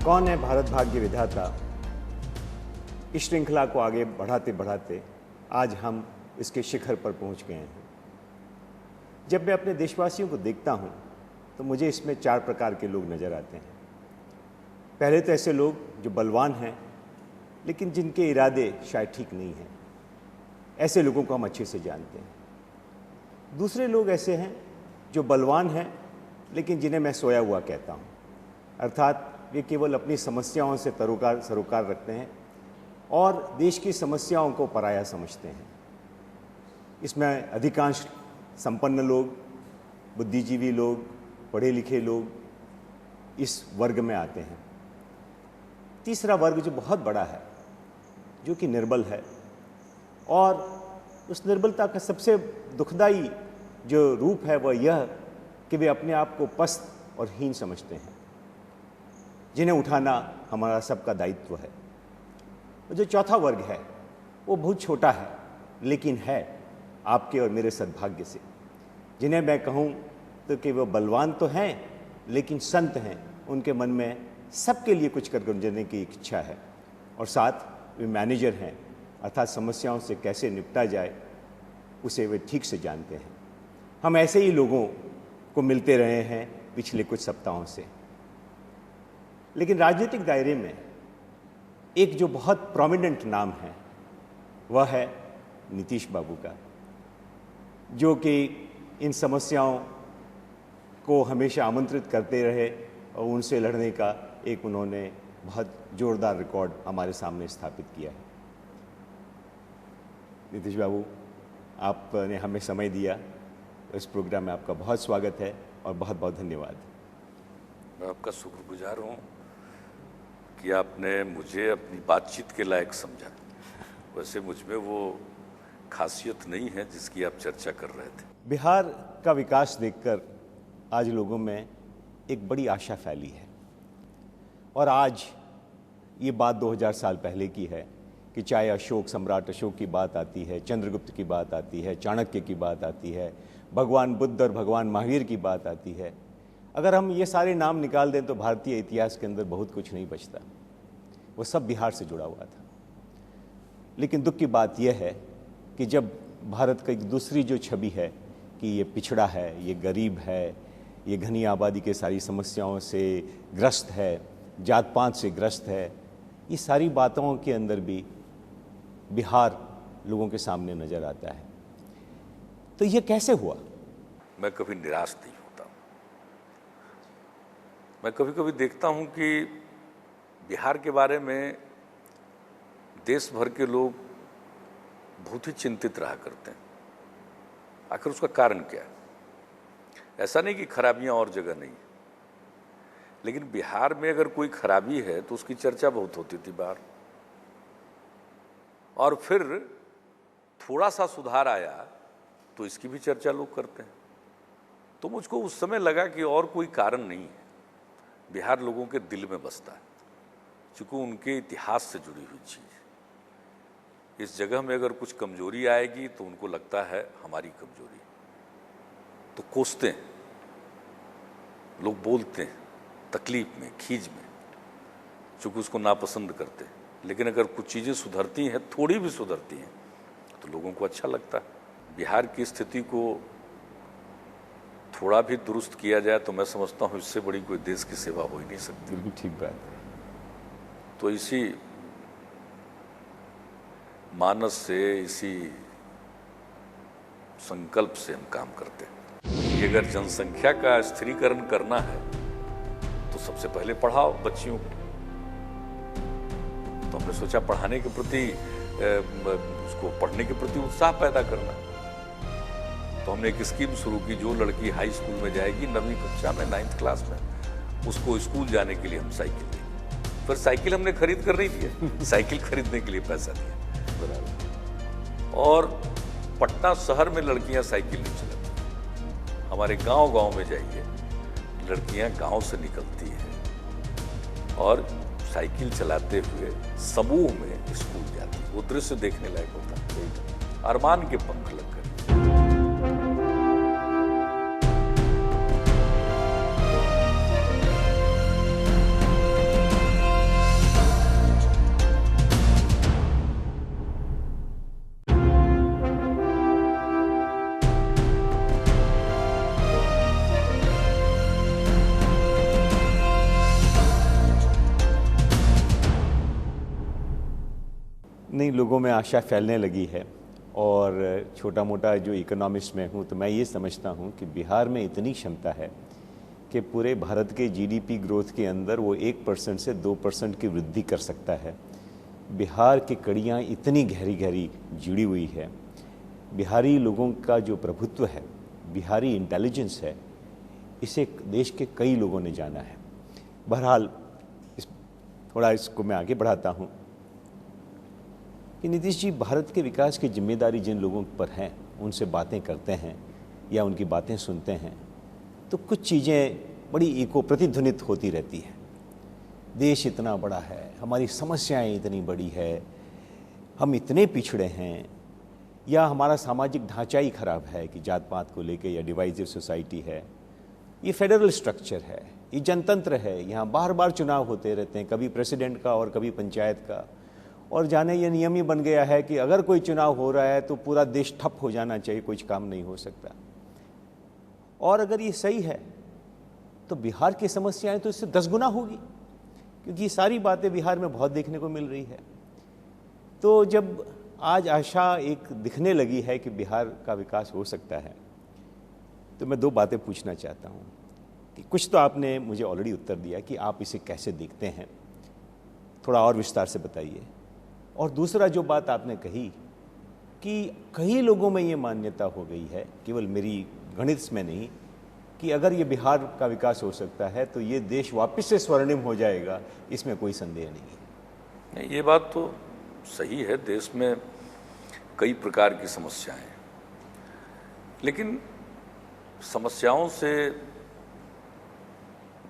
कौन है भारत भाग्य विधाता, इस श्रृंखला को आगे बढ़ाते बढ़ाते आज हम इसके शिखर पर पहुंच गए हैं। जब मैं अपने देशवासियों को देखता हूं तो मुझे इसमें 4 प्रकार के लोग नज़र आते हैं। पहले तो ऐसे लोग जो बलवान हैं लेकिन जिनके इरादे शायद ठीक नहीं हैं, ऐसे लोगों को हम अच्छे से जानते हैं। दूसरे लोग ऐसे हैं जो बलवान हैं लेकिन जिन्हें मैं सोया हुआ कहता हूँ, अर्थात वे केवल अपनी समस्याओं से सरोकार रखते हैं और देश की समस्याओं को पराया समझते हैं। इसमें अधिकांश संपन्न लोग, बुद्धिजीवी लोग, पढ़े लिखे लोग इस वर्ग में आते हैं। तीसरा वर्ग जो बहुत बड़ा है, जो कि निर्बल है, और उस निर्बलता का सबसे दुखदाई जो रूप है वह यह कि वे अपने आप को पस्त और हीन समझते हैं, जिन्हें उठाना हमारा सबका दायित्व है। जो चौथा वर्ग है वो बहुत छोटा है लेकिन है आपके और मेरे सद्भाग्य से, जिन्हें मैं कहूँ तो कि वो बलवान तो हैं लेकिन संत हैं। उनके मन में सबके लिए कुछ कर गुजरने की इच्छा है और साथ वे मैनेजर हैं, अर्थात समस्याओं से कैसे निपटा जाए उसे वे ठीक से जानते हैं। हम ऐसे ही लोगों को मिलते रहे हैं पिछले कुछ सप्ताहों से, लेकिन राजनीतिक दायरे में एक जो बहुत प्रोमिनेंट नाम है वह है नीतीश बाबू का, जो कि इन समस्याओं को हमेशा आमंत्रित करते रहे और उनसे लड़ने का एक उन्होंने बहुत जोरदार रिकॉर्ड हमारे सामने स्थापित किया है। नीतीश बाबू, आपने हमें समय दिया, इस प्रोग्राम में आपका बहुत स्वागत है और बहुत बहुत धन्यवाद। मैं आपका शुक्रगुजार हूँ कि आपने मुझे अपनी बातचीत के लायक समझा। वैसे मुझ में वो खासियत नहीं है जिसकी आप चर्चा कर रहे थे। बिहार का विकास देखकर आज लोगों में एक बड़ी आशा फैली है और आज ये बात 2000 साल पहले की है कि चाहे अशोक, सम्राट अशोक की बात आती है, चंद्रगुप्त की बात आती है, चाणक्य की बात आती है, भगवान बुद्ध और भगवान महावीर की बात आती है। अगर हम ये सारे नाम निकाल दें तो भारतीय इतिहास के अंदर बहुत कुछ नहीं बचता। वो सब बिहार से जुड़ा हुआ था। लेकिन दुख की बात यह है कि जब भारत का एक दूसरी जो छवि है कि ये पिछड़ा है, ये गरीब है, ये घनी आबादी के सारी समस्याओं से ग्रस्त है, जात पात से ग्रस्त है, ये सारी बातों के अंदर भी बिहार लोगों के सामने नज़र आता है। तो ये कैसे हुआ? मैं कभी निराश नहीं होता। मैं कभी कभी देखता हूं कि बिहार के बारे में देश भर के लोग बहुत ही चिंतित रहा करते हैं। आखिर उसका कारण क्या है? ऐसा नहीं कि खराबियां और जगह नहीं, लेकिन बिहार में अगर कोई खराबी है तो उसकी चर्चा बहुत होती थी बाहर, और फिर थोड़ा सा सुधार आया तो इसकी भी चर्चा लोग करते हैं। तो मुझको उस समय लगा कि और कोई कारण नहीं है, बिहार लोगों के दिल में बसता है, चूँकि उनके इतिहास से जुड़ी हुई चीज़। इस जगह में अगर कुछ कमजोरी आएगी तो उनको लगता है हमारी कमजोरी, तो कोसते हैं, लोग बोलते हैं तकलीफ में, खींच में, चूँकि उसको नापसंद करते हैं। लेकिन अगर कुछ चीज़ें सुधरती हैं, थोड़ी भी सुधरती हैं, तो लोगों को अच्छा लगता है। बिहार की स्थिति को थोड़ा भी दुरुस्त किया जाए तो मैं समझता हूँ इससे बड़ी कोई देश की सेवा हो ही नहीं सकती। बिल्कुल ठीक बात है। तो इसी मानस से, इसी संकल्प से हम काम करते हैं कि अगर जनसंख्या का स्थिरीकरण करना है तो सबसे पहले पढ़ाओ बच्चियों को। तो हमने सोचा पढ़ाने के प्रति, उसको पढ़ने के प्रति उत्साह पैदा करना। तो हमने एक स्कीम शुरू की, जो लड़की हाई स्कूल में जाएगी 9वीं कक्षा में, 9th क्लास में, उसको स्कूल जाने के लिए हम साइकिल देंगे। फिर साइकिल हमने खरीद कर नहीं दिया, साइकिल खरीदने के लिए पैसा दिया। बराबर। और पटना शहर में लड़कियां साइकिल नहीं चलाती, हमारे गांव-गांव में जाइए, लड़कियां गांव से निकलती हैं और साइकिल चलाते हुए समूह में स्कूल जाती है। वो दृश्य देखने लायक होता है। अरमान के पंख लग गए। नहीं, लोगों में आशा फैलने लगी है। और छोटा मोटा जो इकोनॉमिस्ट में हूँ तो मैं ये समझता हूँ कि बिहार में इतनी क्षमता है कि पूरे भारत के जीडीपी ग्रोथ के अंदर वो 1% से 2% की वृद्धि कर सकता है। बिहार की कड़ियाँ इतनी गहरी गहरी जुड़ी हुई है। बिहारी लोगों का जो प्रभुत्व है, बिहारी इंटेलिजेंस है, इसे देश के कई लोगों ने जाना है। बहरहाल थोड़ा इसको मैं आगे बढ़ाता हूँ कि नीतीश जी, भारत के विकास की जिम्मेदारी जिन लोगों पर है, उनसे बातें करते हैं या उनकी बातें सुनते हैं तो कुछ चीज़ें बड़ी एको प्रतिध्वनित होती रहती है। देश इतना बड़ा है, हमारी समस्याएं इतनी बड़ी है, हम इतने पिछड़े हैं, या हमारा सामाजिक ढांचा ही खराब है कि जात पात को लेके, या डिवाइसिव सोसाइटी है, ये फेडरल स्ट्रक्चर है, ये जनतंत्र है, यहाँ बार बार चुनाव होते रहते हैं, कभी प्रेसिडेंट का और कभी पंचायत का, और जाने ये नियम ही बन गया है कि अगर कोई चुनाव हो रहा है तो पूरा देश ठप हो जाना चाहिए, कुछ काम नहीं हो सकता। और अगर ये सही है तो बिहार की समस्याएं तो इससे 10 गुना होगी, क्योंकि ये सारी बातें बिहार में बहुत देखने को मिल रही है। तो जब आज आशा एक दिखने लगी है कि बिहार का विकास हो सकता है, तो मैं 2 बातें पूछना चाहता हूँ कि कुछ तो आपने मुझे ऑलरेडी उत्तर दिया कि आप इसे कैसे देखते हैं, थोड़ा और विस्तार से बताइए। और दूसरा जो बात आपने कही कि कई लोगों में ये मान्यता हो गई है, केवल मेरी गणित में नहीं, कि अगर ये बिहार का विकास हो सकता है तो ये देश वापस से स्वर्णिम हो जाएगा, इसमें कोई संदेह नहीं है। नहीं, ये बात तो सही है। देश में कई प्रकार की समस्याएं हैं, लेकिन समस्याओं से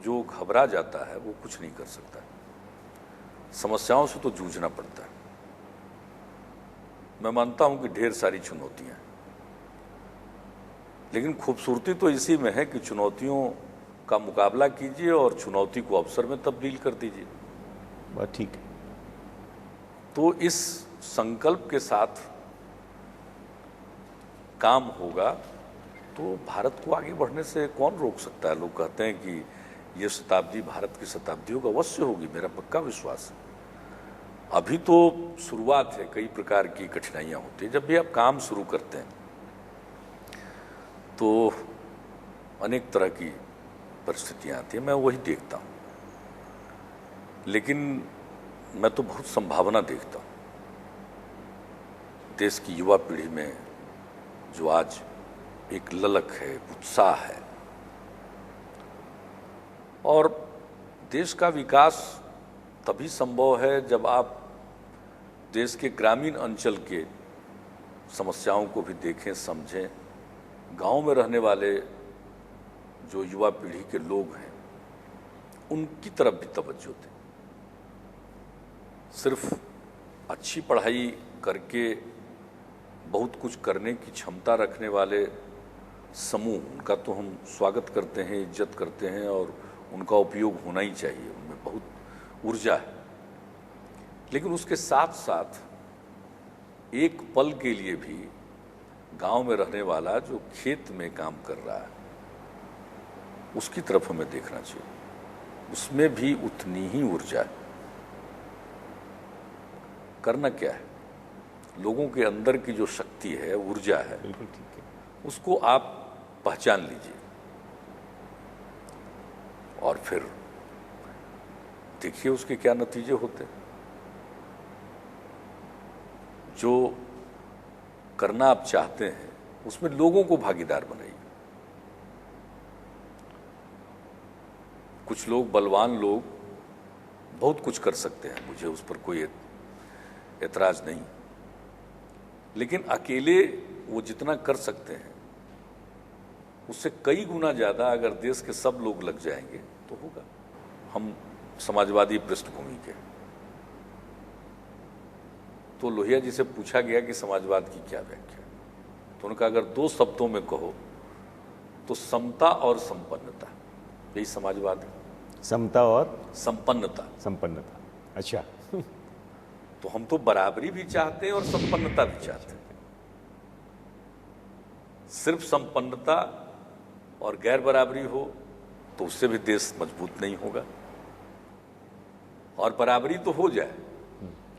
जो घबरा जाता है वो कुछ नहीं कर सकता। समस्याओं से तो जूझना पड़ता है। मैं मानता हूं कि ढेर सारी चुनौतियां हैं, लेकिन खूबसूरती तो इसी में है कि चुनौतियों का मुकाबला कीजिए और चुनौती को अवसर में तब्दील कर दीजिए। बात ठीक है। तो इस संकल्प के साथ काम होगा तो भारत को आगे बढ़ने से कौन रोक सकता है। लोग कहते हैं कि ये शताब्दी भारत की शताब्दियों का अवश्य होगी, मेरा पक्का विश्वास है। अभी तो शुरुआत है, कई प्रकार की कठिनाइयां होती हैं। जब भी आप काम शुरू करते हैं तो अनेक तरह की परिस्थितियां आती हैं, मैं वही देखता हूं, लेकिन मैं तो बहुत संभावना देखता हूं। देश की युवा पीढ़ी में जो आज एक ललक है, उत्साह है, और देश का विकास तभी संभव है जब आप देश के ग्रामीण अंचल के समस्याओं को भी देखें, समझें। गांव में रहने वाले जो युवा पीढ़ी के लोग हैं उनकी तरफ भी तवज्जो दें। सिर्फ अच्छी पढ़ाई करके बहुत कुछ करने की क्षमता रखने वाले समूह, उनका तो हम स्वागत करते हैं, इज्जत करते हैं, और उनका उपयोग होना ही चाहिए। उनमें बहुत ऊर्जा है, लेकिन उसके साथ साथ एक पल के लिए भी गांव में रहने वाला जो खेत में काम कर रहा है उसकी तरफ हमें देखना चाहिए। उसमें भी उतनी ही ऊर्जा है। करना क्या है, लोगों के अंदर की जो शक्ति है, ऊर्जा है, बिल्कुल ठीक है, उसको आप पहचान लीजिए और फिर देखिए उसके क्या नतीजे होते हैं। जो करना आप चाहते हैं उसमें लोगों को भागीदार बनाइए। कुछ लोग, बलवान लोग, बहुत कुछ कर सकते हैं, मुझे उस पर कोई एतराज नहीं, लेकिन अकेले वो जितना कर सकते हैं उससे कई गुना ज़्यादा अगर देश के सब लोग लग जाएंगे तो होगा। हम समाजवादी पृष्ठभूमि के, तो लोहिया जी से पूछा गया कि समाजवाद की क्या व्याख्या, तो उनका अगर 2 शब्दों में कहो तो समता और संपन्नता, यही समाजवाद है। समता और संपन्नता। संपन्नता, अच्छा। तो हम तो बराबरी भी चाहते हैं और संपन्नता भी चाहते हैं। सिर्फ संपन्नता और गैर बराबरी हो तो उससे भी देश मजबूत नहीं होगा, और बराबरी तो हो जाए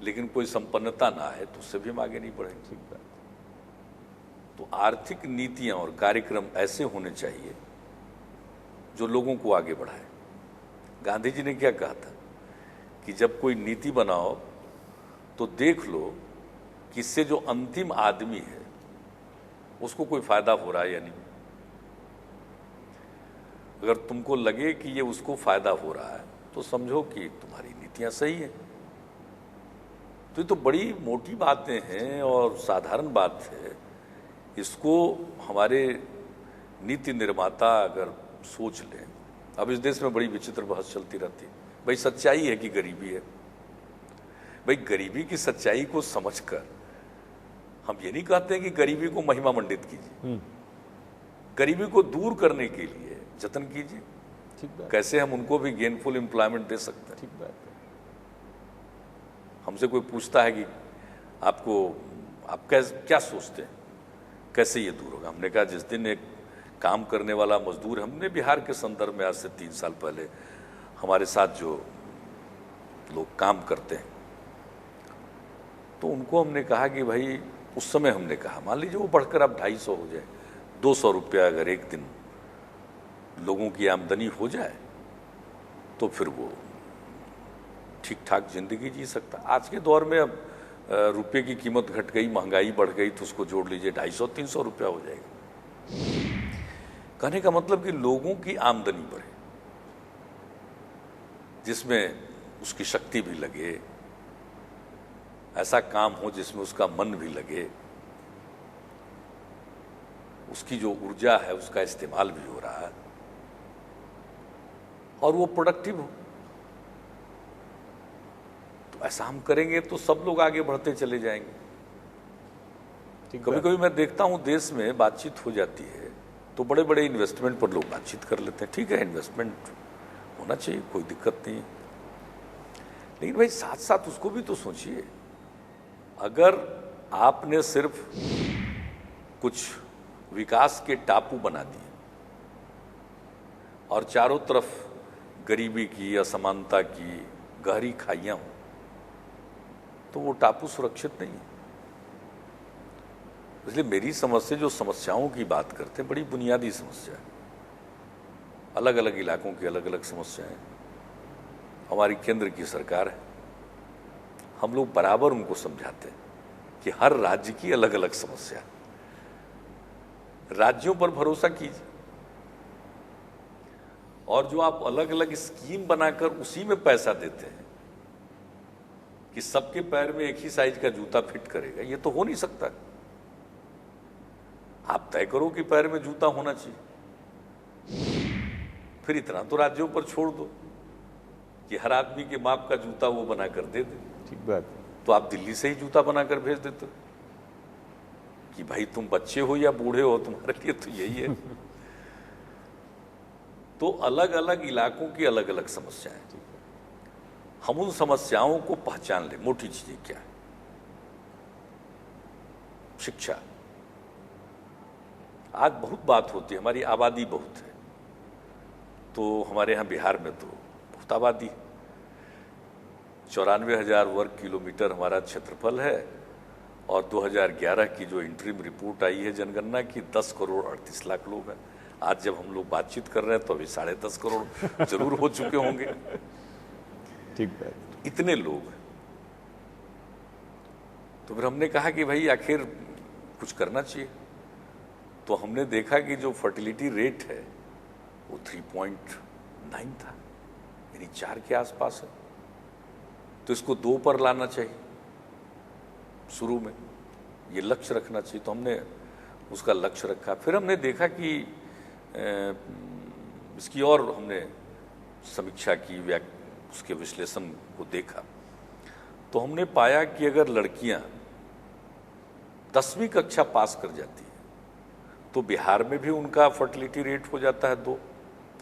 लेकिन कोई संपन्नता ना है तो उससे भी हम आगे नहीं बढ़ेंगे। ठीक बात। तो आर्थिक नीतियां और कार्यक्रम ऐसे होने चाहिए जो लोगों को आगे बढ़ाए। गांधी जी ने क्या कहा था कि जब कोई नीति बनाओ तो देख लो कि इससे जो अंतिम आदमी है उसको कोई फायदा हो रहा है या नहीं। अगर तुमको लगे कि ये उसको फायदा हो रहा है तो समझो कि तुम्हारी नीतियां सही है। तो ये तो बड़ी मोटी बातें हैं और साधारण बात है। इसको हमारे नीति निर्माता अगर सोच लें। अब इस देश में बड़ी विचित्र बहस चलती रहती है, भाई सच्चाई है कि गरीबी है। भाई गरीबी की सच्चाई को समझकर हम ये नहीं कहते हैं कि गरीबी को महिमा मंडित कीजिए, गरीबी को दूर करने के लिए जतन कीजिए। ठीक बात। कैसे हम उनको भी गेनफुल एम्प्लॉयमेंट दे सकते हैं। ठीक बात है। हमसे कोई पूछता है कि आप क्या सोचते हैं, कैसे ये दूर होगा। हमने कहा जिस दिन एक काम करने वाला मजदूर, हमने बिहार के संदर्भ में आज से 3 साल पहले हमारे साथ जो लोग काम करते हैं तो उनको हमने कहा कि भाई उस समय हमने कहा मान लीजिए वो बढ़कर अब 250 हो जाए, 200 रुपया अगर एक दिन लोगों की आमदनी हो जाए तो फिर वो ठीक ठाक जिंदगी जी सकता। आज के दौर में अब रुपये की कीमत घट गई, महंगाई बढ़ गई, तो उसको जोड़ लीजिए 250-300 रुपया हो जाएगा। कहने का मतलब कि लोगों की आमदनी बढ़े जिसमें उसकी शक्ति भी लगे, ऐसा काम हो जिसमें उसका मन भी लगे, उसकी जो ऊर्जा है उसका इस्तेमाल भी हो रहा है और वो प्रोडक्टिव हो। तो ऐसा हम करेंगे तो सब लोग आगे बढ़ते चले जाएंगे। कभी कभी मैं देखता हूं देश में बातचीत हो जाती है तो बड़े बड़े इन्वेस्टमेंट पर लोग बातचीत कर लेते हैं। ठीक है, इन्वेस्टमेंट होना चाहिए, कोई दिक्कत नहीं है, लेकिन भाई साथ साथ उसको भी तो सोचिए। अगर आपने सिर्फ कुछ विकास के टापू बना दिए और चारों तरफ गरीबी की, असमानता की गहरी खाइयां हों तो वो टापू सुरक्षित नहीं है। इसलिए मेरी समझ से जो समस्याओं की बात करते हैं बड़ी बुनियादी समस्या है। अलग अलग इलाकों की अलग अलग समस्याएं। हमारी केंद्र की सरकार है, हम लोग बराबर उनको समझाते हैं कि हर राज्य की अलग अलग समस्या, राज्यों पर भरोसा कीजिए और जो आप अलग अलग स्कीम बनाकर उसी में पैसा देते हैं कि सबके पैर में एक ही साइज का जूता फिट करेगा, ये तो हो नहीं सकता। आप तय करो कि पैर में जूता होना चाहिए, फिर इतना तो राज्यों पर छोड़ दो कि हर आदमी के माप का जूता वो बनाकर दे दे। ठीक बात। तो आप दिल्ली से ही जूता बनाकर भेज देते हो कि भाई तुम बच्चे हो या बूढ़े हो, तुम्हारे लिए तो यही है। तो अलग अलग इलाकों की अलग अलग समस्याएं, हम उन समस्याओं को पहचान ले। मोटी चीजें क्या है? शिक्षा। आज बहुत बात होती है, हमारी आबादी बहुत है, तो हमारे यहाँ बिहार में तो बहुत आबादी, 94,000 वर्ग किलोमीटर हमारा क्षेत्रफल है और 2011 की जो इंटरिम रिपोर्ट आई है जनगणना की 10 करोड़ 38 लाख लोग हैं। आज जब हम लोग बातचीत कर रहे हैं तो अभी 10.5 करोड़ जरूर हो चुके होंगे। ठीक बात। इतने लोग हैं। तो फिर हमने कहा कि भाई आखिर कुछ करना चाहिए। तो हमने देखा कि जो फर्टिलिटी रेट है वो 3.9 था, यानी 4 के आसपास है। तो इसको 2 पर लाना चाहिए, शुरू में ये लक्ष्य रखना चाहिए। तो हमने उसका लक्ष्य रखा। फिर हमने देखा कि इसकी और हमने समीक्षा की, उसके विश्लेषण को देखा तो हमने पाया कि अगर लड़कियां 10वीं कक्षा पास कर जाती है तो बिहार में भी उनका फर्टिलिटी रेट हो जाता है 2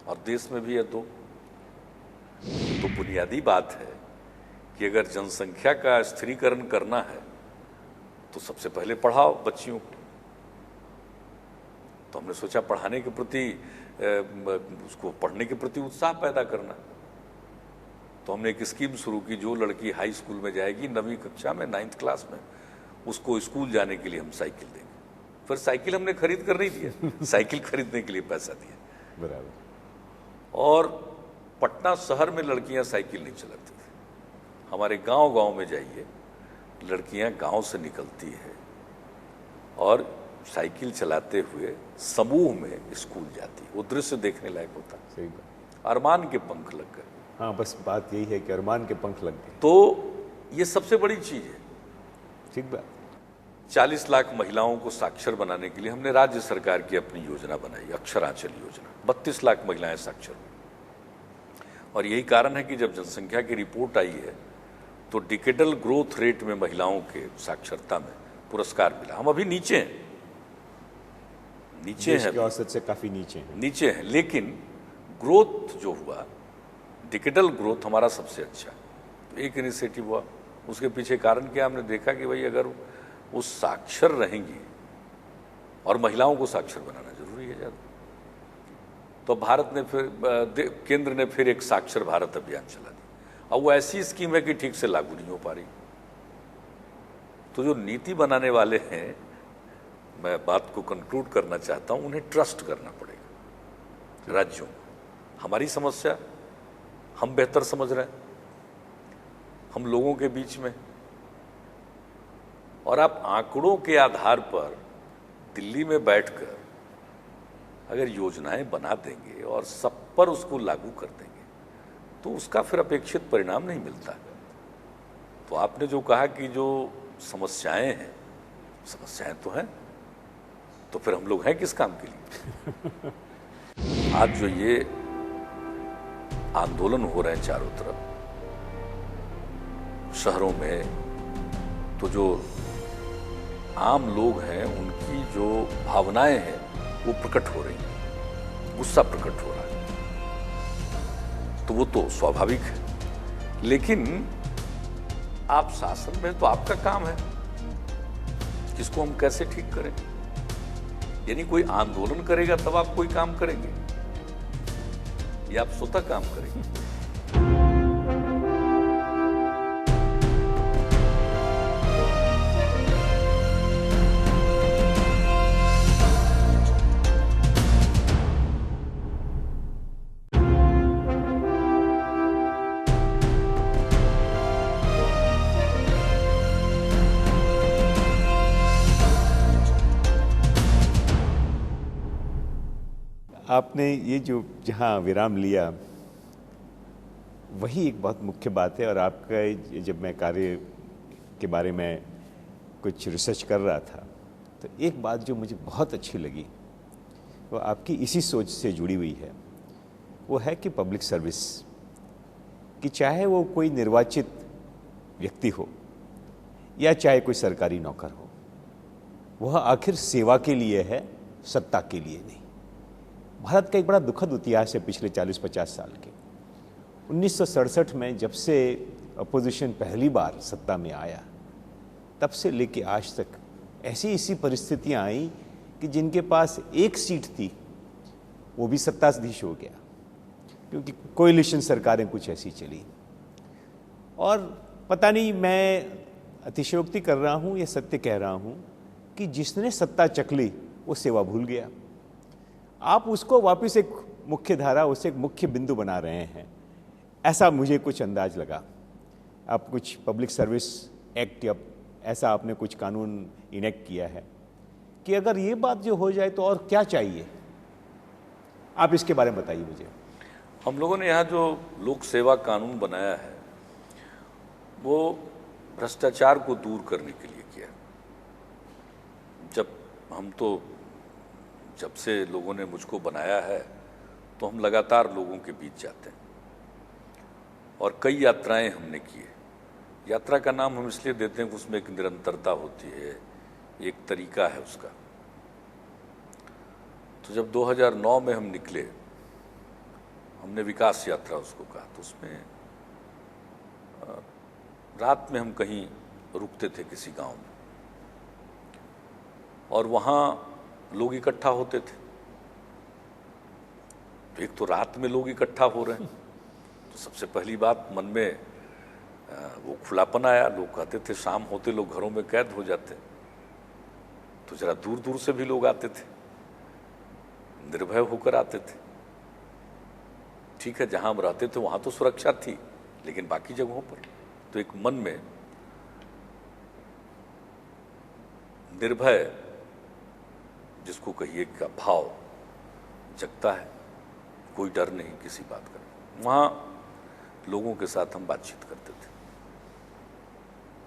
और देश में भी है 2। तो बुनियादी बात है कि अगर जनसंख्या का स्थिरीकरण करना है तो सबसे पहले पढ़ाओ बच्चियों को। तो हमने सोचा पढ़ाने के प्रति, उसको पढ़ने के प्रति उत्साह पैदा करना। तो हमने एक स्कीम शुरू की, जो लड़की हाई स्कूल में जाएगी 9वीं कक्षा में, 9th क्लास में, उसको स्कूल जाने के लिए हम साइकिल देंगे। फिर साइकिल हमने खरीद कर नहीं दिया, साइकिल खरीदने के लिए पैसा दिया। बराबर। और पटना शहर में लड़कियां साइकिल नहीं चलाती थी। हमारे गांव गांव में जाइए, लड़कियां गांव से निकलती है और साइकिल चलाते हुए समूह में स्कूल जाती है। वो दृश्य देखने लायक होता। सही बात। अरमान के पंख लग गए। हाँ, बस बात यही है कि अरमान के पंख लग गए। तो ये सबसे बड़ी चीज है। ठीक बात। 40 लाख महिलाओं को साक्षर बनाने के लिए हमने राज्य सरकार की अपनी योजना बनाई, अक्षरांचल योजना। 32 लाख महिलाएं साक्षर हुई। और यही कारण है कि जब जनसंख्या की रिपोर्ट आई है तो डिकेडल ग्रोथ रेट में महिलाओं के साक्षरता में पुरस्कार मिला। हम अभी नीचे हैं, देश के औसत से काफी नीचे हैं, लेकिन ग्रोथ जो हुआ, डिकेडल ग्रोथ हमारा सबसे अच्छा। तो एक इनिशिएटिव हुआ, उसके पीछे कारण क्या, हमने देखा कि भाई अगर वो साक्षर रहेंगी, और महिलाओं को साक्षर बनाना जरूरी है ज़्यादा, तो भारत ने फिर केंद्र ने फिर एक साक्षर भारत अभियान चला दिया। अब वो ऐसी स्कीम है कि ठीक से लागू नहीं हो पा रही। तो जो नीति बनाने वाले हैं, मैं बात को कंक्लूड करना चाहता हूं, उन्हें ट्रस्ट करना पड़ेगा राज्यों को। हमारी समस्या हम बेहतर समझ रहे हैं, हम लोगों के बीच में, और आप आंकड़ों के आधार पर दिल्ली में बैठकर अगर योजनाएं बना देंगे और सब पर उसको लागू कर देंगे तो उसका फिर अपेक्षित परिणाम नहीं मिलता। तो आपने जो कहा कि जो समस्याएं हैं, समस्याएं तो हैं, तो फिर हम लोग हैं किस काम के लिए? आज जो ये आंदोलन हो रहे हैं चारों तरफ शहरों में, तो जो आम लोग हैं उनकी जो भावनाएं हैं वो प्रकट हो रही हैं, गुस्सा प्रकट हो रहा है, तो वो तो स्वाभाविक है। लेकिन आप शासन में, तो आपका काम है इसको हम कैसे ठीक करें। यानी कोई आंदोलन करेगा तब आप कोई काम करेंगे, या आप स्वतः काम करेंगे? आपने ये जो जहाँ विराम लिया वही एक बहुत मुख्य बात है। और आपका जब मैं कार्य के बारे में कुछ रिसर्च कर रहा था तो एक बात जो मुझे बहुत अच्छी लगी वो आपकी इसी सोच से जुड़ी हुई है। वो है कि पब्लिक सर्विस कि चाहे वो कोई निर्वाचित व्यक्ति हो या चाहे कोई सरकारी नौकर हो, वह आखिर सेवा के लिए है, सत्ता के लिए नहीं। भारत का एक बड़ा दुखद इतिहास है पिछले 40-50 साल के। 1967 में जब से अपोजिशन पहली बार सत्ता में आया तब से लेके आज तक ऐसी परिस्थितियां आई कि जिनके पास एक सीट थी वो भी सत्ताधीश हो गया, क्योंकि कोएलिशन सरकारें कुछ ऐसी चली। और पता नहीं मैं अतिशयोक्ति कर रहा हूं या सत्य कह रहा हूं कि जिसने सत्ता चख ली वो सेवा भूल गया। आप उसको वापस एक मुख्य धारा, उसे एक मुख्य बिंदु बना रहे हैं, ऐसा मुझे कुछ अंदाज लगा। आप कुछ पब्लिक सर्विस एक्ट या ऐसा आपने कुछ कानून इनेक्ट किया है कि अगर ये बात जो हो जाए तो और क्या चाहिए, आप इसके बारे में बताइए मुझे। हम लोगों ने यहाँ जो लोक सेवा कानून बनाया है वो भ्रष्टाचार को दूर करने के लिए किया। जब से लोगों ने मुझको बनाया है तो हम लगातार लोगों के बीच जाते हैं और कई यात्राएं हमने की है। यात्रा का नाम हम इसलिए देते हैं कि उसमें एक निरंतरता होती है, एक तरीका है उसका। तो जब 2009 में हम निकले, हमने विकास यात्रा उसको कहा, तो उसमें रात में हम कहीं रुकते थे किसी गांव में और वहाँ लोग इकट्ठा होते थे। तो एक तो रात में लोग इकट्ठा हो रहे हैं, तो सबसे पहली बात मन में वो खुलापन आया। लोग कहते थे शाम होते लोग घरों में कैद हो जाते, तो जरा दूर दूर से भी लोग आते थे, निर्भय होकर आते थे। ठीक है, जहां हम रहते थे वहां तो सुरक्षा थी, लेकिन बाकी जगहों पर तो एक मन में निर्भय जिसको कहिए का भाव जगता है, कोई डर नहीं किसी बात का। वहां लोगों के साथ हम बातचीत करते थे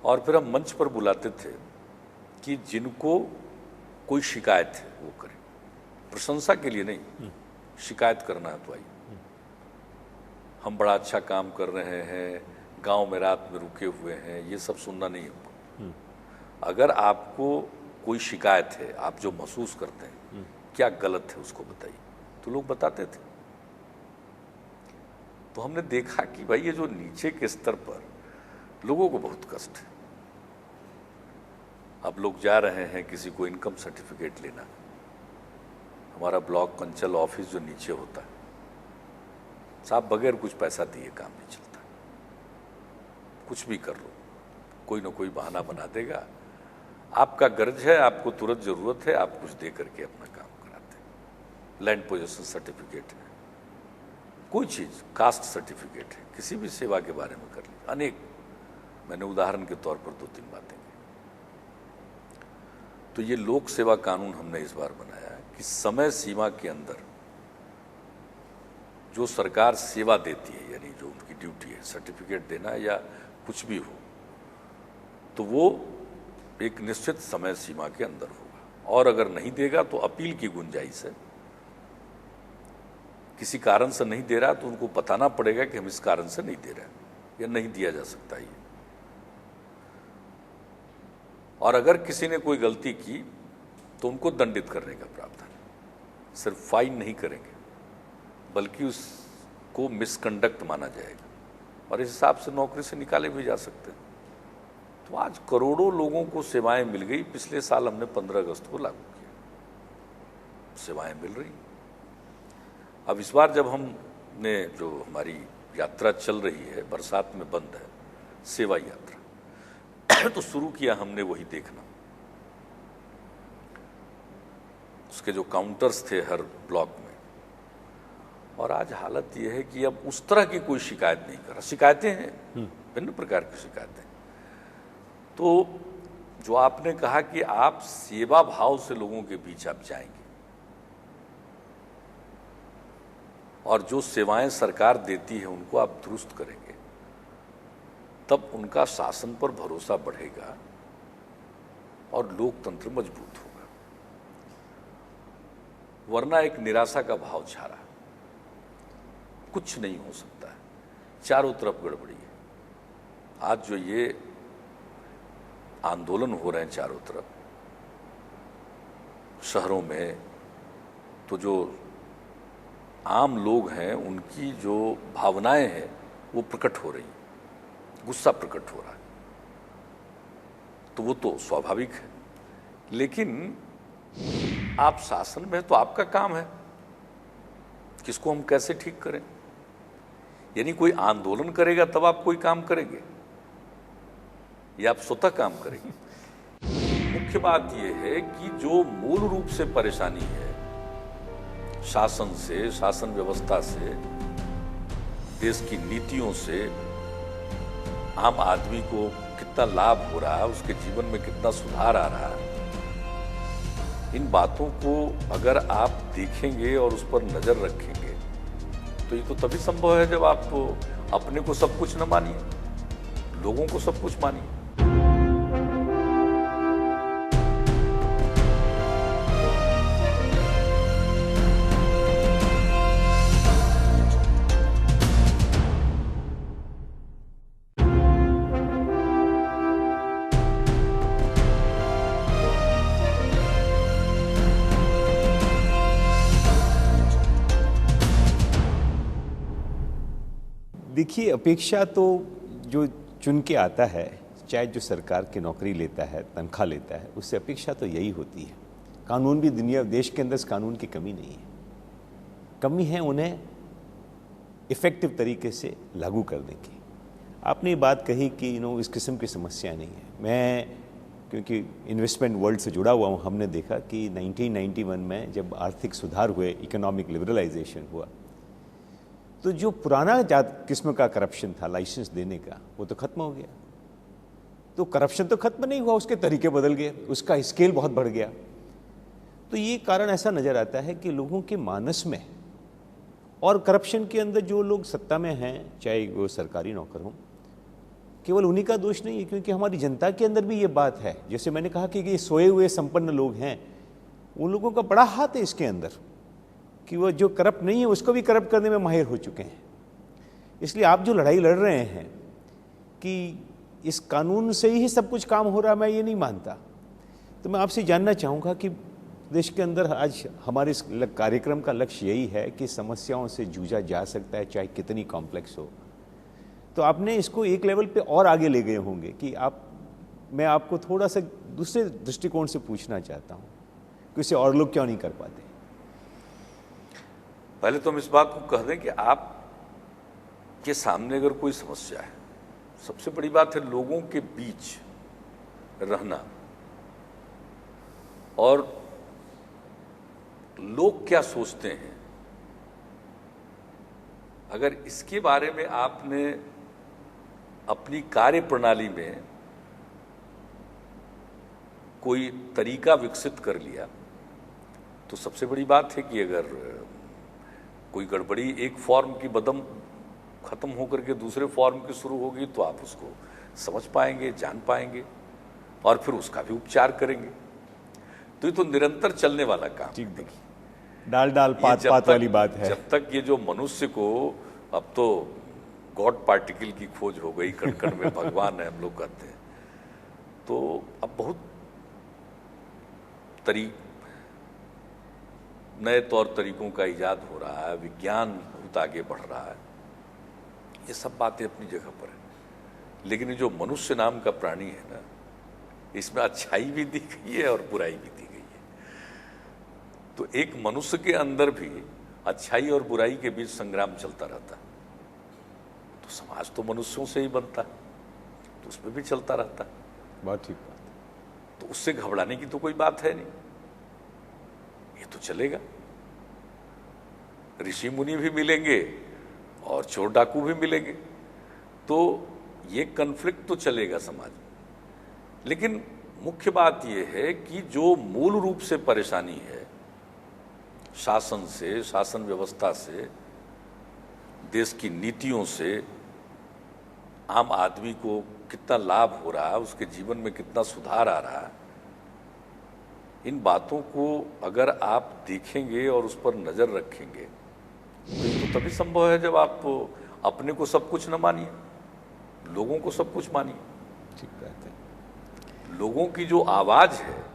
और फिर हम मंच पर बुलाते थे कि जिनको कोई शिकायत है वो करें, प्रशंसा के लिए नहीं, शिकायत करना है तो आइए, हम बड़ा अच्छा काम कर रहे हैं, गांव में रात में रुके हुए हैं, ये सब सुनना नहीं हमको। अगर आपको कोई शिकायत है, आप जो महसूस करते हैं क्या गलत है उसको बताइए, तो लोग बताते थे। तो हमने देखा कि भाई ये जो नीचे के स्तर पर लोगों को बहुत कष्ट है। अब लोग जा रहे हैं किसी को इनकम सर्टिफिकेट लेना, हमारा ब्लॉक अंचल ऑफिस जो नीचे होता है, साहब बगैर कुछ पैसा दिए काम नहीं चलता, कुछ भी कर लो कोई ना कोई बहाना बना देगा, आपका गर्ज है, आपको तुरंत जरूरत है, आप कुछ दे करके अपना काम कराते हैं। लैंड पोजीशन सर्टिफिकेट है, कोई चीज, कास्ट सर्टिफिकेट है, किसी भी सेवा के बारे में कर लीजिए, अनेक, मैंने उदाहरण के तौर पर 2-3 बातें की। तो ये लोक सेवा कानून हमने इस बार बनाया कि समय सीमा के अंदर जो सरकार सेवा देती है, यानी जो उनकी ड्यूटी है, सर्टिफिकेट देना या कुछ भी हो, तो वो एक निश्चित समय सीमा के अंदर होगा, और अगर नहीं देगा तो अपील की गुंजाइश है। किसी कारण से नहीं दे रहा तो उनको बताना पड़ेगा कि हम इस कारण से नहीं दे रहे हैं या नहीं दिया जा सकता ये। और अगर किसी ने कोई गलती की तो उनको दंडित करने का प्रावधान है, सिर्फ फाइन नहीं करेंगे बल्कि उसको मिसकंडक्ट माना जाएगा और इस हिसाब से नौकरी से निकाले भी जा सकते हैं। तो आज करोड़ों लोगों को सेवाएं मिल गई। पिछले साल हमने 15 अगस्त को लागू किया, सेवाएं मिल रही। अब इस बार जब हमने जो हमारी यात्रा चल रही है, बरसात में बंद है सेवा यात्रा, तो शुरू किया हमने वही देखना। उसके जो काउंटर्स थे हर ब्लॉक में, और आज हालत यह है कि अब उस तरह की कोई शिकायत नहीं कर रहा। शिकायतें हैं, भिन्न प्रकार की शिकायतें। तो जो आपने कहा कि आप सेवा भाव से लोगों के बीच आप जाएंगे और जो सेवाएं सरकार देती है उनको आप दुरुस्त करेंगे, तब उनका शासन पर भरोसा बढ़ेगा और लोकतंत्र मजबूत होगा। वरना एक निराशा का भाव छा रहा, कुछ नहीं हो सकता है, चारों तरफ गड़बड़ी है। आज जो ये आंदोलन हो रहे हैं चारों तरफ शहरों में, तो जो आम लोग हैं उनकी जो भावनाएं हैं वो प्रकट हो रही, गुस्सा प्रकट हो रहा है, तो वो तो स्वाभाविक है। लेकिन आप शासन में, तो आपका काम है किसको हम कैसे ठीक करें। यानी कोई आंदोलन करेगा तब आप कोई काम करेंगे या आप स्वतः काम करेंगे। मुख्य बात यह है कि जो मूल रूप से परेशानी है शासन से, शासन व्यवस्था से, देश की नीतियों से, आम आदमी को कितना लाभ हो रहा है, उसके जीवन में कितना सुधार आ रहा है, इन बातों को अगर आप देखेंगे और उस पर नजर रखेंगे तो ये तो तभी संभव है जब आप अपने को सब कुछ न मानिए, लोगों को सब कुछ मानिए। देखिए, अपेक्षा तो जो चुन के आता है, चाहे जो सरकार की नौकरी लेता है, तनख्वाह लेता है, उससे अपेक्षा तो यही होती है। कानून भी दुनिया देश के अंदर कानून की कमी नहीं है। कमी है उन्हें इफ़ेक्टिव तरीके से लागू करने की। आपने ये बात कही कि इस किस्म की समस्या नहीं है। मैं क्योंकि इन्वेस्टमेंट वर्ल्ड से जुड़ा हुआ हूँ, हमने देखा कि 1991 में जब आर्थिक सुधार हुए, इकोनॉमिक लिबरलाइजेशन हुआ, तो जो पुराना किस्म का करप्शन था लाइसेंस देने का, वो तो खत्म हो गया। तो करप्शन तो खत्म नहीं हुआ, उसके तरीके बदल गए, उसका स्केल बहुत बढ़ गया। तो ये कारण ऐसा नज़र आता है कि लोगों के मानस में और करप्शन के अंदर जो लोग सत्ता में हैं, चाहे वो सरकारी नौकर हों, केवल उन्हीं का दोष नहीं है, क्योंकि हमारी जनता के अंदर भी ये बात है। जैसे मैंने कहा कि ये सोए हुए संपन्न लोग हैं, उन लोगों का बड़ा हाथ है इसके अंदर, कि वो जो करप्ट नहीं है उसको भी करप्ट करने में माहिर हो चुके हैं। इसलिए आप जो लड़ाई लड़ रहे हैं कि इस कानून से ही सब कुछ काम हो रहा, मैं ये नहीं मानता। तो मैं आपसे जानना चाहूँगा कि देश के अंदर आज हमारे इस कार्यक्रम का लक्ष्य यही है कि समस्याओं से जूझा जा सकता है, चाहे कितनी कॉम्प्लेक्स हो। तो आपने इसको एक लेवल पे और आगे ले गए होंगे कि मैं आपको थोड़ा सा दूसरे दृष्टिकोण से पूछना चाहता हूँ कि इसे और लोग क्यों नहीं कर पाते। पहले तो हम इस बात को कह दें कि आप के सामने अगर कोई समस्या है, सबसे बड़ी बात है लोगों के बीच रहना और लोग क्या सोचते हैं। अगर इसके बारे में आपने अपनी कार्य प्रणाली में कोई तरीका विकसित कर लिया, तो सबसे बड़ी बात है कि अगर कोई गड़बड़ी एक फॉर्म की बदम खत्म होकर के दूसरे फॉर्म की शुरू होगी, तो आप उसको समझ पाएंगे, जान पाएंगे और फिर उसका भी उपचार करेंगे। तो ये तो निरंतर चलने वाला काम। ठीक, देखिए डाल डाल पात पात वाली बात है। जब तक ये जो मनुष्य को, अब तो गॉड पार्टिकल की खोज हो गई, कण कण में भगवान है हम लोग कहते हैं, तो अब बहुत नए तौर तरीकों का इजाद हो रहा है, विज्ञान बहुत आगे बढ़ रहा है, ये सब बातें अपनी जगह पर है। लेकिन ये जो मनुष्य नाम का प्राणी है ना, इसमें अच्छाई भी दी गई है और बुराई भी दी गई है। तो एक मनुष्य के अंदर भी अच्छाई और बुराई के बीच संग्राम चलता रहता है। तो समाज तो मनुष्यों से ही बनता है, तो उसमें भी चलता रहता है। बहुत ठीक बात है। तो उससे घबराने की तो कोई बात है नहीं, ये तो चलेगा। ऋषि मुनि भी मिलेंगे और चोर डाकू भी मिलेंगे, तो ये कन्फ्लिक्ट तो चलेगा समाज में। लेकिन मुख्य बात यह है कि जो मूल रूप से परेशानी है, शासन से, शासन व्यवस्था से, देश की नीतियों से आम आदमी को कितना लाभ हो रहा है, उसके जीवन में कितना सुधार आ रहा है, इन बातों को अगर आप देखेंगे और उस पर नजर रखेंगे, तो तभी संभव है जब आप अपने को सब कुछ न मानिए, लोगों को सब कुछ मानिए। ठीक बात है। लोगों की जो आवाज है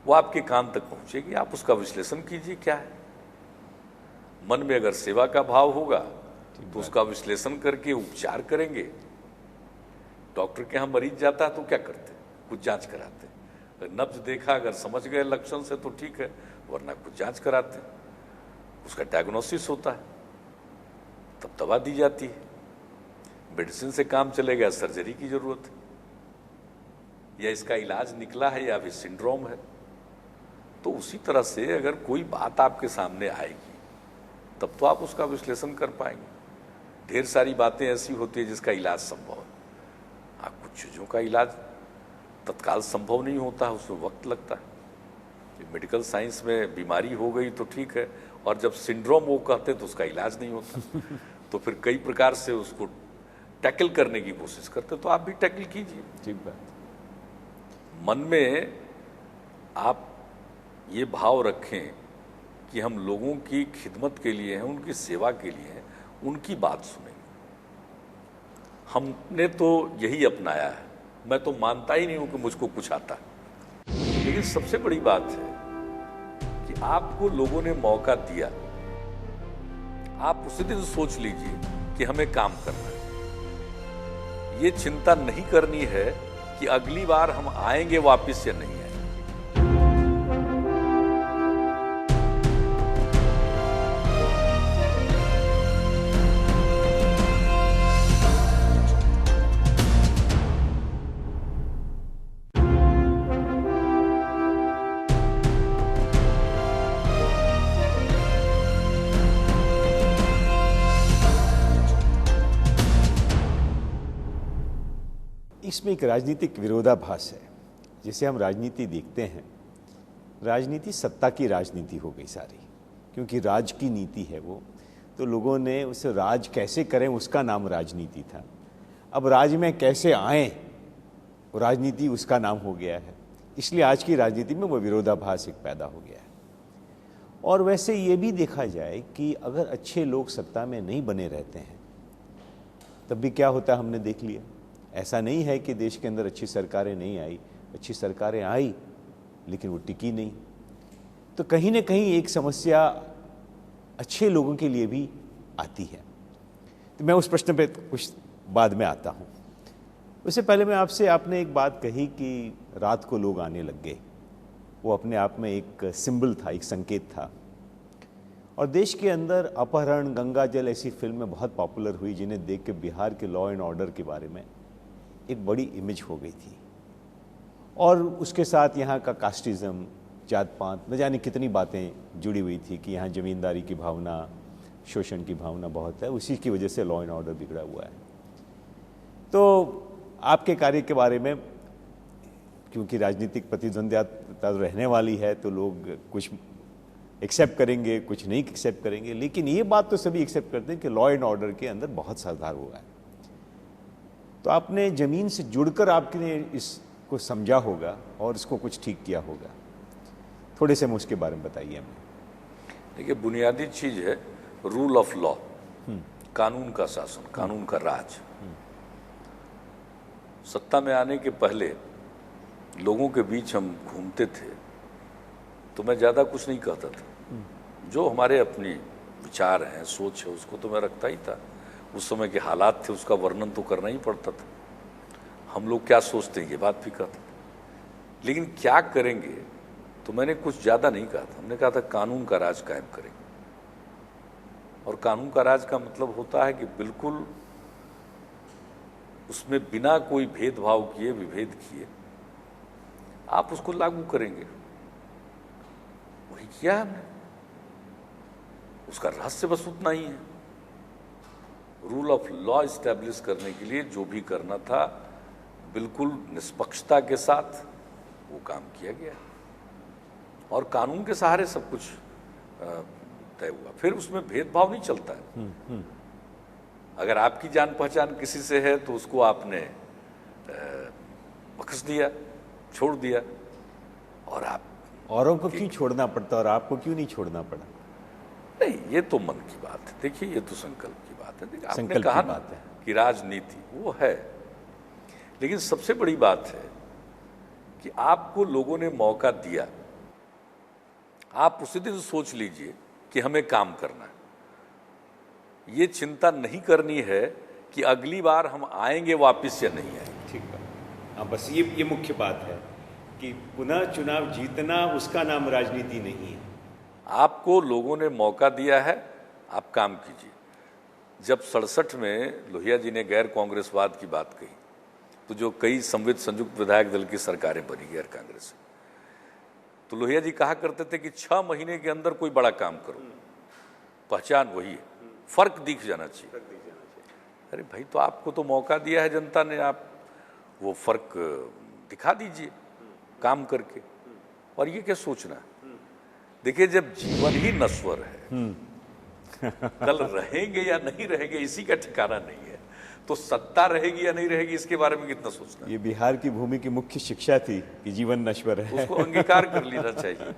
वो आपके कान तक पहुंचेगी, आप उसका विश्लेषण कीजिए क्या है। मन में अगर सेवा का भाव होगा तो उसका विश्लेषण करके उपचार करेंगे। डॉक्टर के यहाँ मरीज जाता है तो क्या करते, कुछ जांच कराते, अगर नब्ज देखा, अगर समझ गए लक्षण से तो ठीक है, वरना कुछ जांच कराते, उसका डायग्नोसिस होता है, तब दवा दी जाती है। मेडिसिन से काम चलेगा, सर्जरी की जरूरत है, या इसका इलाज निकला है या अभी सिंड्रोम है। तो उसी तरह से अगर कोई बात आपके सामने आएगी तब तो आप उसका विश्लेषण कर पाएंगे। ढेर सारी बातें ऐसी होती है जिसका इलाज संभव है। हाँ, कुछ चीज़ों का इलाज तत्काल संभव नहीं होता है, उसमें वक्त लगता है। मेडिकल साइंस में बीमारी हो गई तो ठीक है, और जब सिंड्रोम वो कहते हैं तो उसका इलाज नहीं होता। तो फिर कई प्रकार से उसको टैकल करने की कोशिश करते, तो आप भी टैकल कीजिए। ठीक बात। मन में आप ये भाव रखें कि हम लोगों की खिदमत के लिए हैं, उनकी सेवा के लिए हैं, उनकी बात सुनेंगे। हमने तो यही अपनाया है। मैं तो मानता ही नहीं हूं कि मुझको कुछ आता है, लेकिन सबसे बड़ी बात है कि आपको लोगों ने मौका दिया, आप उसी दिन सोच लीजिए कि हमें काम करना है। ये चिंता नहीं करनी है कि अगली बार हम आएंगे वापस या नहीं आएंगे। इसमें एक राजनीतिक विरोधाभास है। जिसे हम राजनीति देखते हैं, राजनीति सत्ता की राजनीति हो गई सारी, क्योंकि राज की नीति है वो, तो लोगों ने उसे राज कैसे करें उसका नाम राजनीति था। अब राज में कैसे आए राजनीति उसका नाम हो गया है। इसलिए आज की राजनीति में वो विरोधाभास एक पैदा हो गया है। और वैसे ये भी देखा जाए कि अगर अच्छे लोग सत्ता में नहीं बने रहते हैं तब भी क्या होता है, हमने देख लिया। ऐसा नहीं है कि देश के अंदर अच्छी सरकारें नहीं आई, अच्छी सरकारें आई लेकिन वो टिकी नहीं। तो कहीं ना कहीं एक समस्या अच्छे लोगों के लिए भी आती है। तो मैं उस प्रश्न पे कुछ बाद में आता हूँ। उससे पहले मैं आपसे, आपने एक बात कही कि रात को लोग आने लग गए। वो अपने आप में एक सिंबल था, एक संकेत था। और देश के अंदर अपहरण, गंगा जल ऐसी फिल्में बहुत पॉपुलर हुई जिन्हें देख के बिहार के लॉ एंड ऑर्डर के बारे में एक बड़ी इमेज हो गई थी। और उसके साथ यहाँ का कास्टिज़म, जात पात, न जाने कितनी बातें जुड़ी हुई थी कि यहाँ ज़मींदारी की भावना, शोषण की भावना बहुत है। उसी की वजह से लॉ एंड ऑर्डर बिगड़ा हुआ है। तो आपके कार्य के बारे में, क्योंकि राजनीतिक प्रतिद्वंद्विता रहने वाली है, तो लोग कुछ एक्सेप्ट करेंगे, कुछ नहीं एक्सेप्ट करेंगे, लेकिन ये बात तो सभी एक्सेप्ट करते हैं कि लॉ एंड ऑर्डर के अंदर बहुत सुधार हुआ है। तो आपने ज़मीन से जुड़कर आपने इसको समझा होगा और इसको कुछ ठीक किया होगा। थोड़े से उसके बारे में बताइए हमें। देखिए, बुनियादी चीज है रूल ऑफ लॉ, कानून का शासन, कानून का राज। सत्ता में आने के पहले लोगों के बीच हम घूमते थे तो मैं ज़्यादा कुछ नहीं कहता था। जो हमारे अपनी विचार हैं, सोच है, उसको तो मैं रखता ही था। उस समय के हालात थे, उसका वर्णन तो करना ही पड़ता था। हम लोग क्या सोचते हैं ये बात भी कहता था। लेकिन क्या करेंगे तो मैंने कुछ ज़्यादा नहीं कहा था। हमने कहा था कानून का राज कायम करेंगे। और कानून का राज का मतलब होता है कि बिल्कुल उसमें बिना कोई भेदभाव किए, विभेद किए आप उसको लागू करेंगे। वही किया हमने। उसका रहस्य बस उतना ही है। रूल ऑफ लॉ इस्टेब्लिश करने के लिए जो भी करना था बिल्कुल निष्पक्षता के साथ वो काम किया गया और कानून के सहारे सब कुछ तय हुआ। फिर उसमें भेदभाव नहीं चलता है। अगर आपकी जान पहचान किसी से है तो उसको आपने बख्श दिया, छोड़ दिया। और आप औरों को क्यों छोड़ना पड़ता और आपको क्यों नहीं छोड़ना पड़ा? नहीं, ये तो मन की बात है। देखिए, ये तो संकल्प की बात है। देखिए, आपने कहा ना कि राजनीति वो है, लेकिन सबसे बड़ी बात है कि आपको लोगों ने मौका दिया। आप उसी दिन सोच लीजिए कि हमें काम करना है। ये चिंता नहीं करनी है कि अगली बार हम आएंगे वापस या नहीं आएंगे। ठीक है, हाँ, बस ये मुख्य बात है कि पुनः चुनाव जीतना उसका नाम राजनीति नहीं है। आपको लोगों ने मौका दिया है, आप काम कीजिए। जब 67 में लोहिया जी ने गैर कांग्रेसवाद की बात कही तो जो कई संवित संयुक्त विधायक दल की सरकारें बनी गैर कांग्रेस से, तो लोहिया जी कहा करते थे कि 6 महीने के अंदर कोई बड़ा काम करो, पहचान वही है, फर्क दिख जाना चाहिए। अरे भाई, तो आपको तो मौका दिया है जनता ने, आप वो फर्क दिखा दीजिए काम करके। और ये क्या सोचना, देखिए जब जीवन ही नश्वर है, कल रहेंगे या नहीं रहेंगे इसी का ठिकाना नहीं है, तो सत्ता रहेगी या नहीं रहेगी इसके बारे में कितना सोचना। ये बिहार की भूमि की मुख्य शिक्षा थी कि जीवन नश्वर है, उसको अंगीकार कर लेना चाहिए।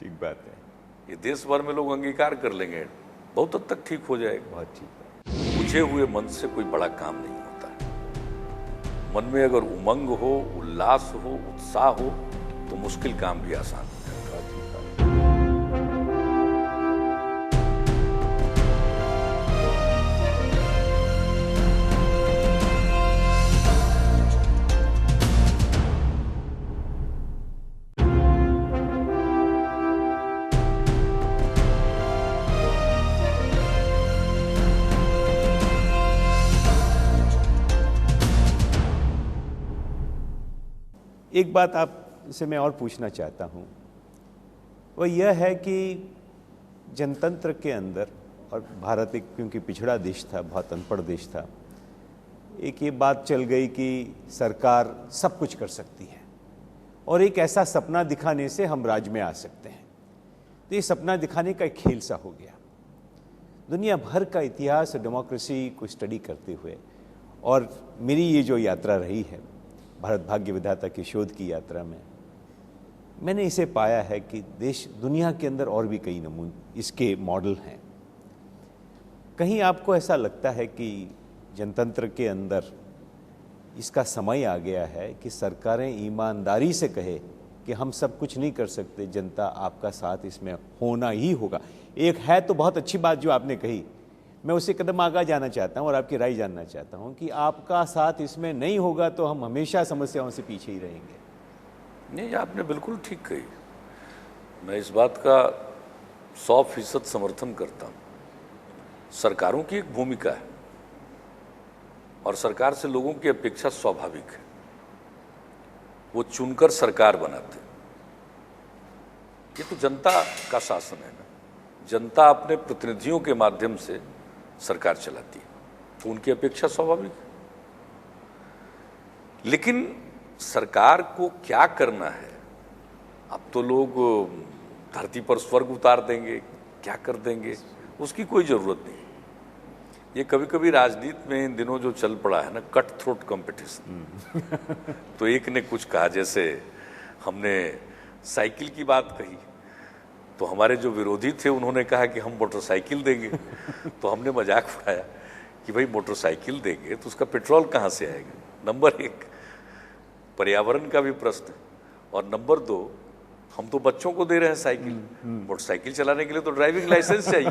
ठीक बात है। ये देश भर में लोग अंगीकार कर लेंगे, बहुत हद तक ठीक हो जाएगा। बहुत ठीक। बुझे हुए मन से कोई बड़ा काम नहीं होता है। मन में अगर उमंग हो, उल्लास हो, उत्साह हो तो मुश्किल काम भी आसान हो जाता है। एक बात आपसे मैं और पूछना चाहता हूँ, वह यह है कि जनतंत्र के अंदर, और भारत एक क्योंकि पिछड़ा देश था, बहुत अनपढ़ देश था, एक ये बात चल गई कि सरकार सब कुछ कर सकती है और एक ऐसा सपना दिखाने से हम राज में आ सकते हैं। तो ये सपना दिखाने का एक खेल सा हो गया। दुनिया भर का इतिहास और डेमोक्रेसी को स्टडी करते हुए और मेरी ये जो यात्रा रही है भारत भाग्य विधाता की शोध की यात्रा में, मैंने इसे पाया है कि देश दुनिया के अंदर और भी कई नमूने इसके मॉडल हैं। कहीं आपको ऐसा लगता है कि जनतंत्र के अंदर इसका समय आ गया है कि सरकारें ईमानदारी से कहे कि हम सब कुछ नहीं कर सकते, जनता आपका साथ इसमें होना ही होगा। एक है तो बहुत अच्छी बात जो आपने कही, मैं उसे कदम आगे जाना चाहता हूं और आपकी राय जानना चाहता हूं कि आपका साथ इसमें नहीं होगा तो हम हमेशा समस्याओं से पीछे ही रहेंगे। नहीं, आपने बिल्कुल ठीक कही। मैं इस बात का 100% समर्थन करता हूं। सरकारों की एक भूमिका है और सरकार से लोगों की अपेक्षा स्वाभाविक है। वो चुनकर सरकार बनाते। ये तो जनता का शासन है ना, जनता अपने प्रतिनिधियों के माध्यम से सरकार चलाती है, तो उनकी अपेक्षा स्वाभाविक है। लेकिन सरकार को क्या करना है, अब तो लोग धरती पर स्वर्ग उतार देंगे, क्या कर देंगे, उसकी कोई जरूरत नहीं। ये कभी कभी राजनीति में इन दिनों जो चल पड़ा है ना, कट थ्रोट कंपटीशन। तो एक ने कुछ कहा, जैसे हमने साइकिल की बात कही तो हमारे जो विरोधी थे उन्होंने कहा कि हम मोटरसाइकिल देंगे। तो हमने मजाक उड़ाया कि भाई मोटरसाइकिल देंगे तो उसका पेट्रोल कहाँ से आएगा। नंबर 1 पर्यावरण का भी प्रश्न है, और नंबर 2 हम तो बच्चों को दे रहे हैं साइकिल, मोटरसाइकिल चलाने के लिए तो ड्राइविंग लाइसेंस चाहिए।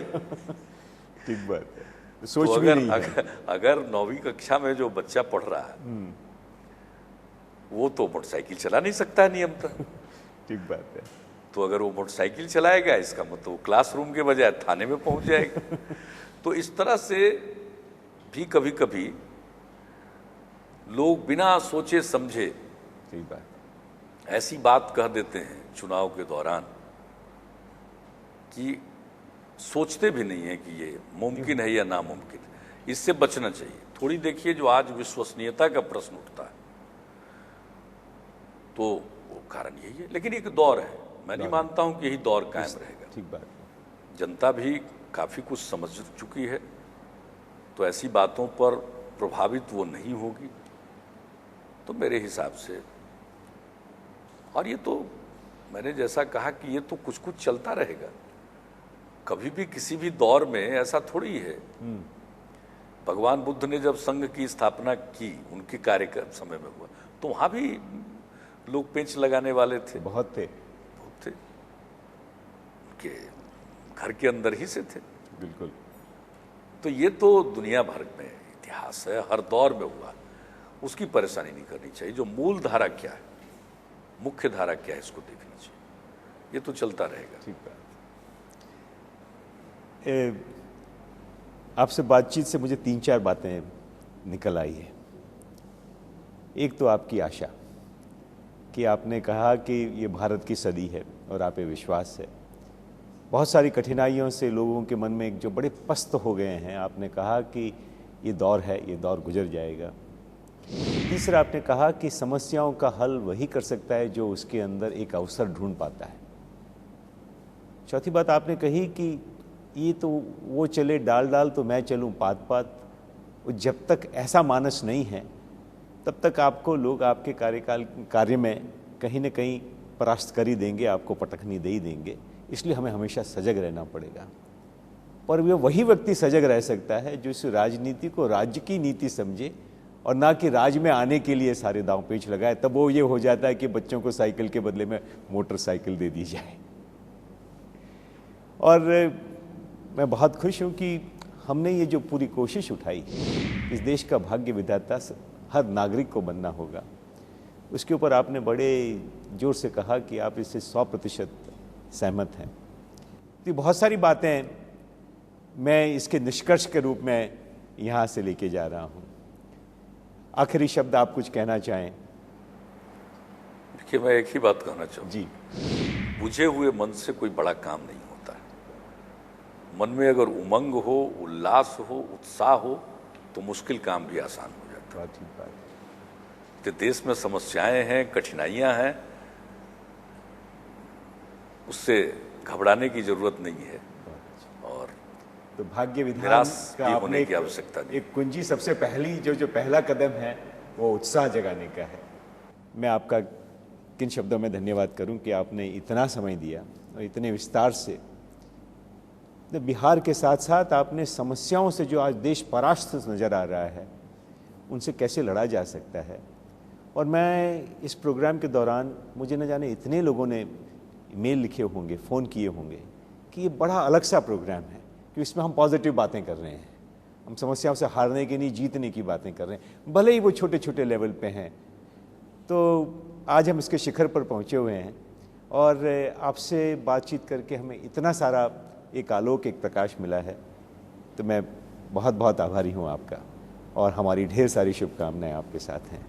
ठीक बात है। सोच तो भी नहीं है। अगर 9वीं कक्षा में जो बच्चा पढ़ रहा है वो तो मोटरसाइकिल चला नहीं सकता है नियमतः। ठीक बात है। तो अगर वो मोटरसाइकिल चलाएगा, इसका मतलब वो क्लासरूम के बजाय थाने में पहुंच जाएगा। तो इस तरह से भी कभी कभी लोग बिना सोचे समझे सही बात ऐसी बात कह देते हैं चुनाव के दौरान कि सोचते भी नहीं है कि ये मुमकिन है या नामुमकिन है। इससे बचना चाहिए। थोड़ी देखिए, जो आज विश्वसनीयता का प्रश्न उठता है तो वो कारण यही है। लेकिन एक दौर है, मैं नहीं मानता हूं कि यही दौर कायम रहेगा। ठीक बात है। जनता भी काफी कुछ समझ चुकी है, तो ऐसी बातों पर प्रभावित वो नहीं होगी। तो मेरे हिसाब से, और ये तो मैंने जैसा कहा कि ये तो कुछ कुछ चलता रहेगा। कभी भी किसी भी दौर में ऐसा थोड़ी है। भगवान बुद्ध ने जब संघ की स्थापना की, उनके कार्यक्रम समय में हुआ, तो वहां भी लोग पेंच लगाने वाले थे, बहुत थे। उनके घर के अंदर ही से थे। बिल्कुल। तो ये तो दुनिया भर में इतिहास है, हर दौर में हुआ। उसकी परेशानी नहीं करनी चाहिए। जो मूल धारा क्या है, मुख्य धारा क्या है, इसको देखना चाहिए। ये तो चलता रहेगा। ठीक बात। आपसे बातचीत से मुझे 3-4 बातें निकल आई है। एक तो आपकी आशा कि आपने कहा कि ये भारत की सदी है और आप पे विश्वास है। बहुत सारी कठिनाइयों से लोगों के मन में एक जो बड़े पस्त हो गए हैं, आपने कहा कि ये दौर है, ये दौर गुजर जाएगा। तीसरा, आपने कहा कि समस्याओं का हल वही कर सकता है जो उसके अंदर एक अवसर ढूंढ पाता है। चौथी बात आपने कही कि ये तो वो चले डाल डाल तो मैं चलूं पात पात। जब तक ऐसा मानस नहीं है तब तक आपको लोग आपके कार्य में कहीं न कहीं परास्त कर ही देंगे, आपको पटखनी दे ही देंगे। इसलिए हमें हमेशा सजग रहना पड़ेगा। पर वही व्यक्ति सजग रह सकता है जो इस राजनीति को राज्य की नीति समझे और ना कि राज में आने के लिए सारे दांव पेच लगाए। तब वो ये हो जाता है कि बच्चों को साइकिल के बदले में मोटरसाइकिल दे दी जाए। और मैं बहुत खुश हूं कि हमने ये जो पूरी कोशिश उठाई, इस देश का भाग्य विधाता हर नागरिक को बनना होगा, उसके ऊपर आपने बड़े जोर से कहा कि आप इससे 100% सहमत हैं। तो बहुत सारी बातें मैं इसके निष्कर्ष के रूप में यहाँ से लेके जा रहा हूँ। आखिरी शब्द आप कुछ कहना चाहें? देखिए, मैं एक ही बात कहना चाहूँ जी। बुझे हुए मन से कोई बड़ा काम नहीं होता है। मन में अगर उमंग हो, उल्लास हो, उत्साह हो, तो मुश्किल काम भी आसान हो जाता है। बहुत ठीक बात। तो देश में समस्याएं हैं, कठिनाइयां हैं, उससे घबराने की जरूरत नहीं है। और तो भाग्य विधान निराश का भी आपने होने की आवश्यकता नहीं। एक कुंजी, सबसे पहली जो पहला कदम है वो उत्साह जगाने का है। मैं आपका किन शब्दों में धन्यवाद करूं कि आपने इतना समय दिया और इतने विस्तार से बिहार के साथ साथ आपने समस्याओं से जो आज देश परास्त नजर आ रहा है उनसे कैसे लड़ा जा सकता है। और मैं इस प्रोग्राम के दौरान मुझे न जाने इतने लोगों ने ईमेल लिखे होंगे, फ़ोन किए होंगे कि ये बड़ा अलग सा प्रोग्राम है कि इसमें हम पॉजिटिव बातें कर रहे हैं, हम समस्याओं से हारने की नहीं जीतने की बातें कर रहे हैं, भले ही वो छोटे छोटे लेवल पे हैं। तो आज हम इसके शिखर पर पहुँचे हुए हैं और आपसे बातचीत करके हमें इतना सारा एक आलोक, एक प्रकाश मिला है। तो मैं बहुत बहुत आभारी हूँ आपका और हमारी ढेर सारी शुभकामनाएं आपके साथ हैं।